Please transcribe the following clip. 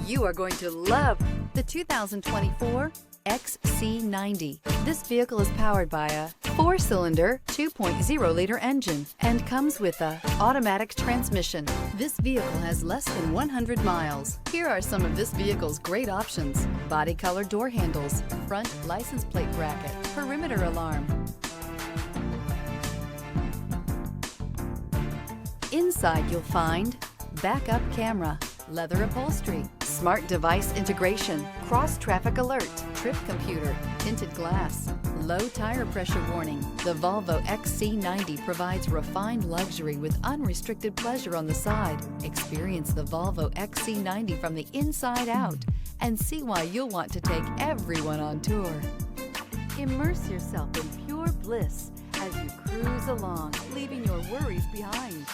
You are going to love the 2024 XC90. This vehicle is powered by a 4-cylinder, 2.0-liter engine and comes with a automatic transmission. This vehicle has less than 100 miles. Here are some of this vehicle's great options: body color door handles, front license plate bracket, perimeter alarm. Inside you'll find backup camera, leather upholstery, smart device integration, cross-traffic alert, trip computer, tinted glass, low tire pressure warning. The Volvo XC90 provides refined luxury with unrestricted pleasure on the side. Experience the Volvo XC90 from the inside out and see why you'll want to take everyone on tour. Immerse yourself in pure bliss as you cruise along, leaving your worries behind.